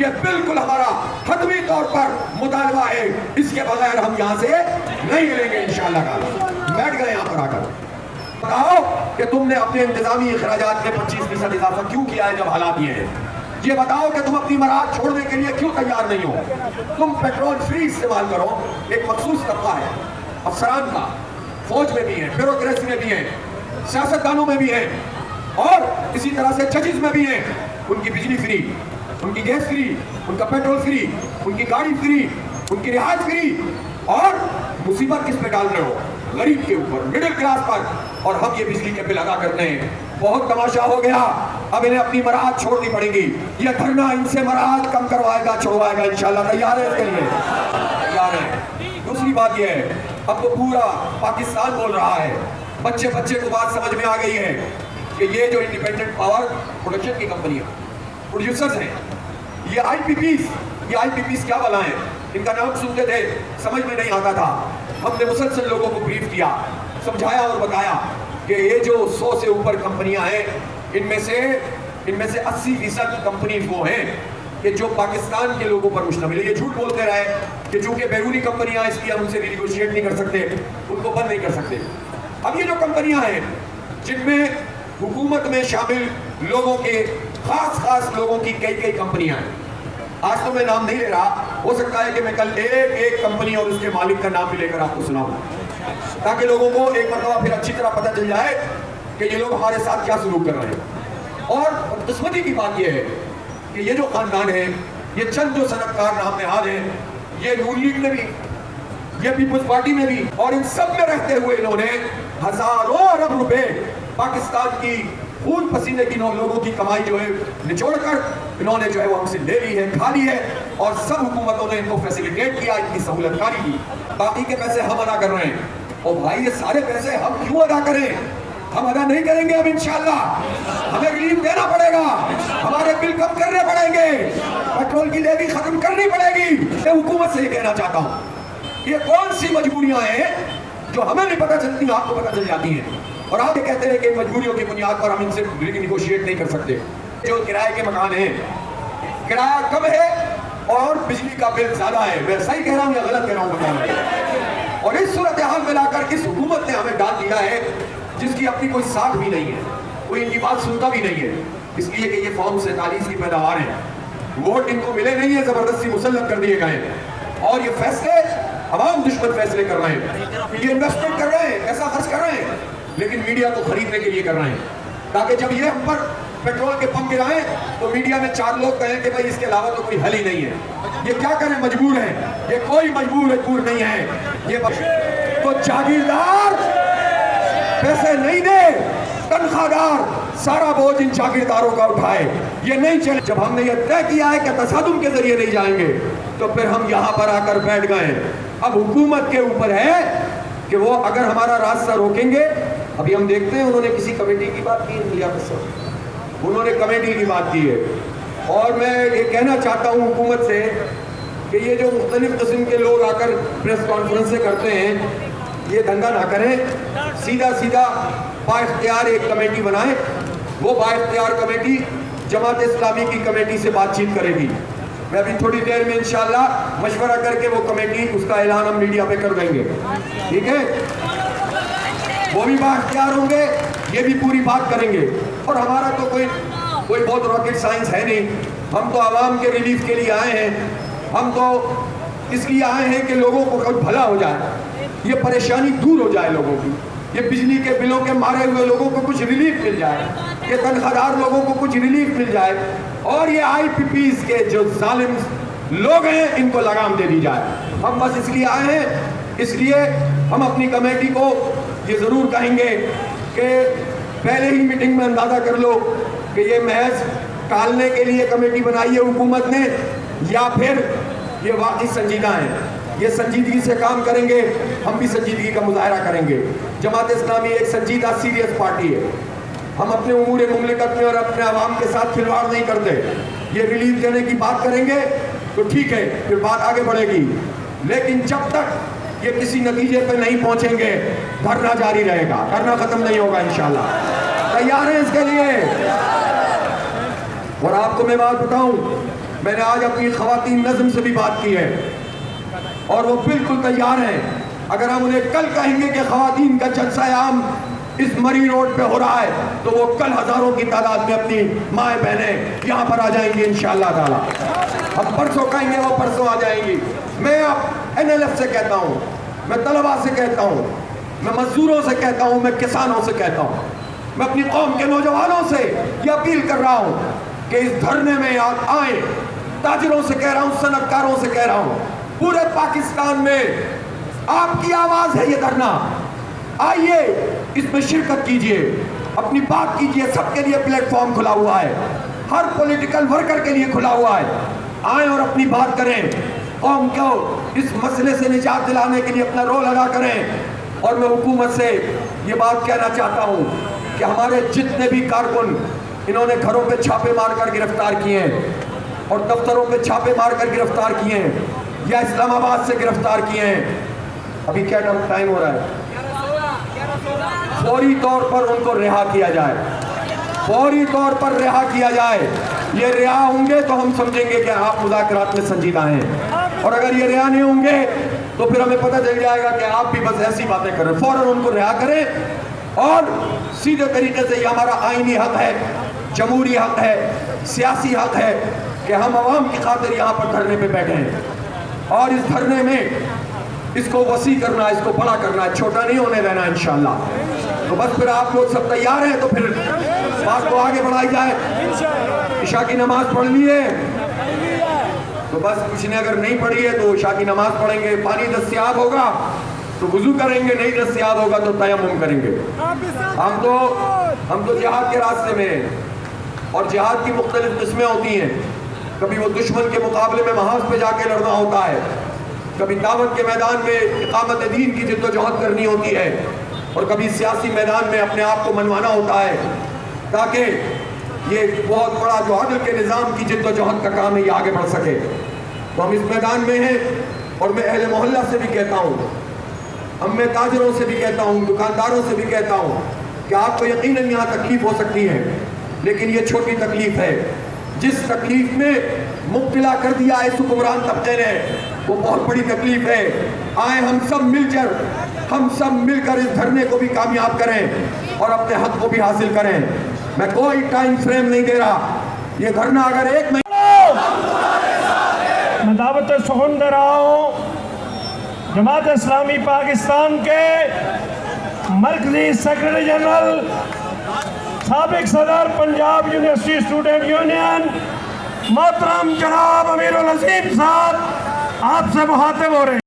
یہ بالکل ہمارا حتمی طور پر مطالبہ ہے، اس کے بغیر ہم یہاں سے نہیں ہلیں گے انشاءاللہ تعالی۔ بیٹھ گئے یہاں پر آ کر، بتاؤ کہ تم نے اپنے انتظامی اخراجات میں 25% اضافہ کیوں کیا ہے جب حالات یہ ہیں؟ یہ بتاؤ کہ تم اپنی مراد چھوڑنے کے لیے کیوں تیار نہیں ہو؟ تم پیٹرول فری استعمال کرو، ایک مخصوص طبقہ ہے افسران کا، فوج میں بھی ہیں، بیوروکریسی میں بھی ہیں، سیاستدانوں میں بھی ہیں، اور اسی طرح سے ججز میں بھی ہیں، ان کی بجلی فری، ان کی گیس فری، ان کا پیٹرول فری، ان کی گاڑی فری، ان کی رہائش فری، اور مصیبت کس پہ ڈال رہے ہو؟ غریب کے اوپر، مڈل کلاس پر، اور ہم یہ بجلی کے بل ادا کرتے ہیں۔ بہت تماشا ہو گیا، اب انہیں اپنی مراد چھوڑنی پڑے گی۔ یہ دھرنا ان سے مراد کم کروائے گا، چھوڑوائے گا انشاءاللہ۔ تیار ہے اس کے لیے؟ تیار ہے۔ دوسری بات یہ ہے، اب تو پورا پاکستان بول رہا ہے، بچے کو بات سمجھ میں آ گئی ہے کہ یہ جو انڈیپینڈنٹ پاور پروڈکشن کی کمپنی ہے، پروڈیوسرز ہیں، یہ آئی پی پیز کیا بلا ہیں؟ ان کا نام سنتے تھے، سمجھ میں نہیں آتا تھا۔ ہم نے مسلسل لوگوں کو بریف کیا، سمجھایا اور بتایا کہ یہ جو 100 سے اوپر کمپنیاں ہیں، ان میں سے 80% کمپنیز وہ ہیں کہ جو پاکستان کے لوگوں پر مشتمل ہے۔ یہ جھوٹ بولتے رہے کہ چونکہ بیرونی کمپنیاں اس لیے ہم ان سے ریگوشیٹ نہیں کر سکتے، ان کو بند نہیں کر سکتے۔ اب یہ جو کمپنیاں ہیں جن میں حکومت میں شامل لوگوں کے خاص لوگوں کی کئی کمپنیاں ہیں، آج تو میں نام نہیں لے رہا، ہو سکتا ہے کہ میں کل ایک کمپنی اور اس کے مالک کا نام بھی لے کر آپ کو سناؤں، تاکہ لوگوں کو ایک مرتبہ پھر اچھی طرح پتہ چل جائے کہ یہ لوگ ہمارے ساتھ کیا سلوک کر رہے ہیں۔ اور قسمتی کی بات یہ ہے کہ یہ جو خاندان ہے، یہ چند جو صنعت کار نام نہاد ہیں، یہ نون لیگ میں بھی، یہ پیپلز پارٹی میں بھی، اور ان سب میں رہتے ہوئے انہوں نے ہزاروں ارب روپے پاکستان کی خون پسینے کی لوگوں کی کمائی جو ہے نچوڑ کر انہوں نے جو ہے وہ ہم سے لے لی ہے، کھا لی ہے، اور سب حکومتوں نے ان کو فیسیلیٹیٹ کیا، ان کی سہولت کاری کی۔ باقی کے پیسے ہم ادا کر رہے ہیں، اور بھائی یہ سارے پیسے ہم کیوں ادا کریں؟ ہم ادا نہیں کریں گے اب انشاءاللہ، ہمیں ریلیف دینا پڑے گا، ہمارے بل کم کرنے پڑیں گے، پیٹرول کی لیوی ختم کرنی پڑے گی۔ میں حکومت سے یہ کہنا چاہتا ہوں، یہ کون سی مجبوریاں ہیں جو ہمیں نہیں پتہ چلتی، آپ کو پتہ چل جاتی ہیں، اور آپ یہ کہتے ہیں کہ مجبوریوں کی بنیاد پر ہم ان سے نیگوشیٹ نہیں کر سکتے۔ جو کرائے کے مکان ہیں، کرایہ کم ہے اور بجلی کا بل زیادہ ہے، میں صحیح کہہ رہا ہوں یا غلط کہہ رہا ہوں بتانا؟ اور اس صورتحال میں لا کر اس حکومت نے ہمیں ڈال دیا ہے جس کی اپنی کوئی ساکھ بھی نہیں ہے، کوئی ان کی بات سنتا بھی نہیں ہے، اس لیے کہ یہ فارم 47 کی پیداوار ہے، ووٹ ان کو ملے نہیں ہیں، زبردستی مسلط کر دیے گئے ہیں، اور یہ فیصلے عوام دشمن فیصلے کر رہے ہیں، یہ انویسٹمنٹ کر رہے ہیں، پیسہ خرچ کر رہے ہیں، لیکن میڈیا کو خریدنے کے لیے کر رہے ہیں، تاکہ جب یہ ہم پر پیٹرول کے پمپ گرائیں تو میڈیا میں 4 لوگ کہیں کہ بھئی اس کے علاوہ تو کوئی حل ہی نہیں ہے، یہ کیا کریں، مجبور ہیں، یہ کوئی مجبور نہیں ہے، یہ تو جاگیردار پیسے نہیں دے، تنخواہ دار سارا بوجھ ان جاگیرداروں کا اٹھائے، یہ نہیں چلے۔ جب ہم نے یہ طے کیا ہے کہ تصادم کے ذریعے نہیں جائیں گے تو پھر ہم یہاں پر آ کر بیٹھ گئے۔ اب حکومت کے اوپر ہے کہ وہ اگر ہمارا راستہ روکیں گے، ابھی ہم دیکھتے ہیں انہوں نے کسی کمیٹی کی بات کی ہے، انہوں نے کمیٹی کی بات کی ہے، اور میں یہ کہنا چاہتا ہوں حکومت سے کہ یہ جو مختلف قسم کے لوگ آ کر پریس کانفرنسیں کرتے ہیں، یہ دھندا نہ کریں، سیدھا با اختیار ایک کمیٹی بنائیں، وہ با اختیار کمیٹی جماعت اسلامی کی کمیٹی سے بات چیت کرے گی۔ میں ابھی تھوڑی دیر میں انشاءاللہ مشورہ کر کے وہ کمیٹی، اس کا اعلان ہم میڈیا پہ کر دیں گے، ٹھیک ہے؟ وہ بھی با اختیار ہوں گے، یہ بھی پوری بات کریں گے، اور ہمارا تو کوئی بہت راکٹ سائنس ہے نہیں، ہم تو عوام کے ریلیف کے لیے آئے ہیں، ہم تو اس لیے آئے ہیں کہ لوگوں کو کچھ بھلا ہو جائے، یہ پریشانی دور ہو جائے لوگوں کی، یہ بجلی کے بلوں کے مارے ہوئے لوگوں کو کچھ ریلیف مل جائے، یہ تنخواہ دار لوگوں کو کچھ ریلیف مل جائے، اور یہ آئی پی پیز کے جو ظالم لوگ ہیں ان کو لگام دے دی جائے۔ ہم بس اس لیے آئے ہیں، اس لیے ہم اپنی کمیٹی کو یہ ضرور کہیں گے کہ پہلے ہی میٹنگ میں اندازہ کر لو کہ یہ محض ٹالنے کے لیے کمیٹی بنائی ہے حکومت نے، یا پھر یہ واقعی سنجیدہ ہیں، یہ سنجیدگی سے کام کریں گے، ہم بھی سنجیدگی کا مظاہرہ کریں گے۔ جماعت اسلامی ایک سنجیدہ سیریس پارٹی ہے، ہم اپنے امور مملکت میں اور اپنے عوام کے ساتھ کھلواڑ نہیں کرتے، یہ ریلیف دینے کی بات کریں گے تو ٹھیک ہے، پھر بات آگے بڑھے گی، لیکن جب تک یہ کسی نتیجے پہ نہیں پہنچیں گے دھرنا جاری رہے گا، دھرنا ختم نہیں ہوگا انشاءاللہ۔ تیار ہیں اس کے لیے؟ اور آپ کو میں بات بتاؤں، میں نے آج اپنی خواتین نظم سے بھی بات کی ہے اور وہ بالکل تیار ہیں. اگر ہم انہیں کل کہیں گے کہ خواتین کا جلسہ عام اس مری روڈ پہ ہو رہا ہے تو وہ کل ہزاروں کی تعداد میں اپنی مائیں بہنیں یہاں پر آ جائیں گی انشاءاللہ تعالی. ہم پرسوں کہیں گے وہ پرسوں آ جائیں گی. میں اب NLF سے کہتا ہوں, میں طلباء سے کہتا ہوں, میں مزدوروں سے کہتا ہوں, میں کسانوں سے کہتا ہوں, میں اپنی قوم کے نوجوانوں سے یہ اپیل کر رہا ہوں کہ اس دھرنے میں آئیں. تاجروں سے کہہ رہا ہوں, صنعت کاروں سے کہہ رہا ہوں, پورے پاکستان میں آپ کی آواز ہے یہ دھرنا. آئیے اس میں شرکت کیجئے, اپنی بات کیجئے. سب کے لیے پلیٹ فارم کھلا ہوا ہے, ہر پولیٹیکل ورکر کے لیے کھلا ہوا ہے. آئیں اور اپنی بات کریں, قوم کو اس مسئلے سے نجات دلانے کے لیے اپنا رول ادا کریں. اور میں حکومت سے یہ بات کہنا چاہتا ہوں کہ ہمارے جتنے بھی کارکن انہوں نے گھروں پہ چھاپے مار کر گرفتار کیے ہیں اور دفتروں پہ چھاپے مار کر گرفتار کیے ہیں یا اسلام آباد سے گرفتار کیے ہیں, ابھی کیا ٹائم ہو رہا ہے, فوری طور پر ان کو رہا کیا جائے, فوری طور پر رہا کیا جائے. یہ رہا ہوں گے تو ہم سمجھیں گے کہ آپ مذاکرات میں سنجیدہ ہیں, اور اگر یہ رہا نہیں ہوں گے تو پھر ہمیں پتہ چل جائے گا کہ آپ بھی بس ایسی باتیں کر رہے ہیں. فوراً ان کو رہا کریں اور سیدھے طریقے سے یہ ہمارا آئینی حق ہے, جمہوری حق ہے, سیاسی حق ہے کہ ہم عوام کی خاطر یہاں پر دھرنے پہ بیٹھے ہیں. اور اس دھرنے میں اس کو وسیع کرنا ہے, اس کو بڑا کرنا ہے, چھوٹا نہیں ہونے دینا انشاءاللہ. تو بس پھر آپ لوگ سب تیار ہیں تو پھر بات کو آگے بڑھائی جائے. عشاء کی نماز پڑھ لی ہے تو بس کچھ نے اگر نہیں پڑھی ہے تو عشاء کی نماز پڑھیں گے. پانی دستیاب ہوگا تو وضو کریں گے, نہیں دستیاب ہوگا تو تیمم کریں گے. ہم تو جہاد کے راستے میں ہیں اور جہاد کی مختلف قسمیں ہوتی ہیں. کبھی وہ دشمن کے مقابلے میں محاذ پہ جا کے لڑنا ہوتا ہے, کبھی دعوت کے میدان میں اقامت دین کی جد و جہد کرنی ہوتی ہے, اور کبھی سیاسی میدان میں اپنے آپ کو منوانا ہوتا ہے تاکہ یہ بہت بڑا جو عدل کے نظام کی جد و جہد کا کام ہے یہ آگے بڑھ سکے. تو ہم اس میدان میں ہیں اور میں اہل محلہ سے بھی کہتا ہوں, میں تاجروں سے بھی کہتا ہوں, دکانداروں سے بھی کہتا ہوں کہ آپ کو یقیناً یہاں تکلیف ہو سکتی ہے, لیکن یہ چھوٹی تکلیف ہے. جس تکلیف میں مبتلا کر دیا ہے اس حکمران طبقے نے وہ بہت بڑی تکلیف ہے. آئیں ہم سب مل کر اس دھرنے کو بھی کامیاب کریں اور اپنے حق کو بھی حاصل کریں. میں کوئی ٹائم فریم نہیں دے رہا, یہ دھرنا اگر ایک مہینے میں دعوت سخن دے رہا ہوں جماعت اسلامی پاکستان کے مرکزی سیکرٹری جنرل سابق صدر پنجاب یونیورسٹی اسٹوڈنٹ یونین محترم جناب امیر العظیم صاحب آپ سے مخاطب ہو رہے ہیں.